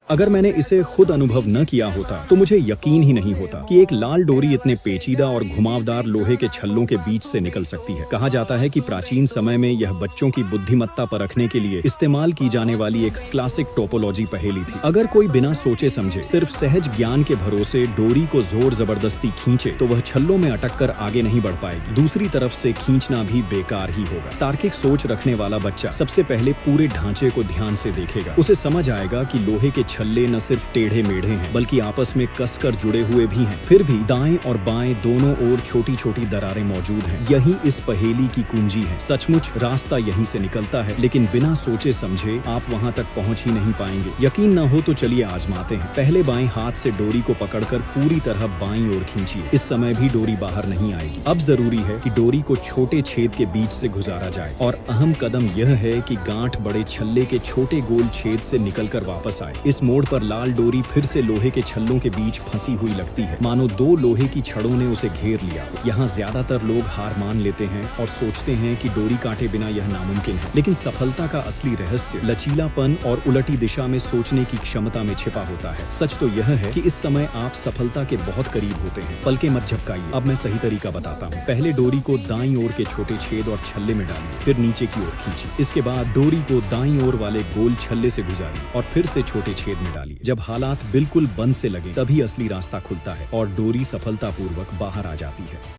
अगर मैंने इसे खुद अनुभव न किया होता तो मुझे यकीन ही नहीं होता कि एक लाल डोरी इतने पेचीदा और घुमावदार लोहे के छल्लों के बीच से निकल सकती है। कहा जाता है कि प्राचीन समय में यह बच्चों की बुद्धिमत्ता परखने के लिए इस्तेमाल की जाने वाली एक क्लासिक टोपोलॉजी पहेली थी। अगर कोई बिना सोचे समझे सिर्फ सहज ज्ञान के भरोसे डोरी को जोर जबरदस्ती खींचे तो वह छल्लों में अटक कर आगे नहीं बढ़ पाएगी। दूसरी तरफ से खींचना भी बेकार ही होगा। तार्किक सोच रखने वाला बच्चा सबसे पहले पूरे ढांचे को ध्यान से देखेगा। उसे समझ आएगा कि लोहे के छल्ले न सिर्फ टेढ़े मेढ़े हैं बल्कि आपस में कसकर जुड़े हुए भी हैं। फिर भी दाएं और बाएं दोनों ओर छोटी छोटी दरारें मौजूद हैं। यही इस पहेली की कुंजी है। सचमुच रास्ता यहीं से निकलता है, लेकिन बिना सोचे समझे आप वहां तक पहुंच ही नहीं पाएंगे। यकीन न हो तो चलिए आजमाते हैं। पहले बाएं हाथ से डोरी को पकड़कर पूरी तरह बाईं ओर खींचिए। इस समय भी डोरी बाहर नहीं आएगी। अब जरूरी है कि डोरी को छोटे छेद के बीच से गुजारा जाए और अहम कदम यह है कि गांठ बड़े छल्ले के छोटे गोल छेद से निकलकर वापस आए। इस मोड़ पर लाल डोरी फिर से लोहे के छल्लों के बीच फंसी हुई लगती है, मानो दो लोहे की छड़ों ने उसे घेर लिया। यहाँ ज्यादातर लोग हार मान लेते हैं और सोचते हैं कि डोरी काटे बिना यह नामुमकिन है, लेकिन सफलता का असली रहस्य लचीलापन और उलटी दिशा में सोचने की क्षमता में छिपा होता है। सच तो यह है कि इस समय आप सफलता के बहुत करीब होते हैं। पलके मत झपकाइए। अब मैं सही तरीका बताता हूँ। पहले डोरी को दाईं ओर के छोटे छेद और छल्ले में डालिए, फिर नीचे की ओर खींचिए। इसके बाद डोरी को दाईं ओर वाले गोल छल्ले से गुजारिए और फिर से छोटे छेद में डालिए। जब हालात बिल्कुल बंद से लगे तभी असली रास्ता खुलता है और डोरी सफलतापूर्वक बाहर आ जाती है।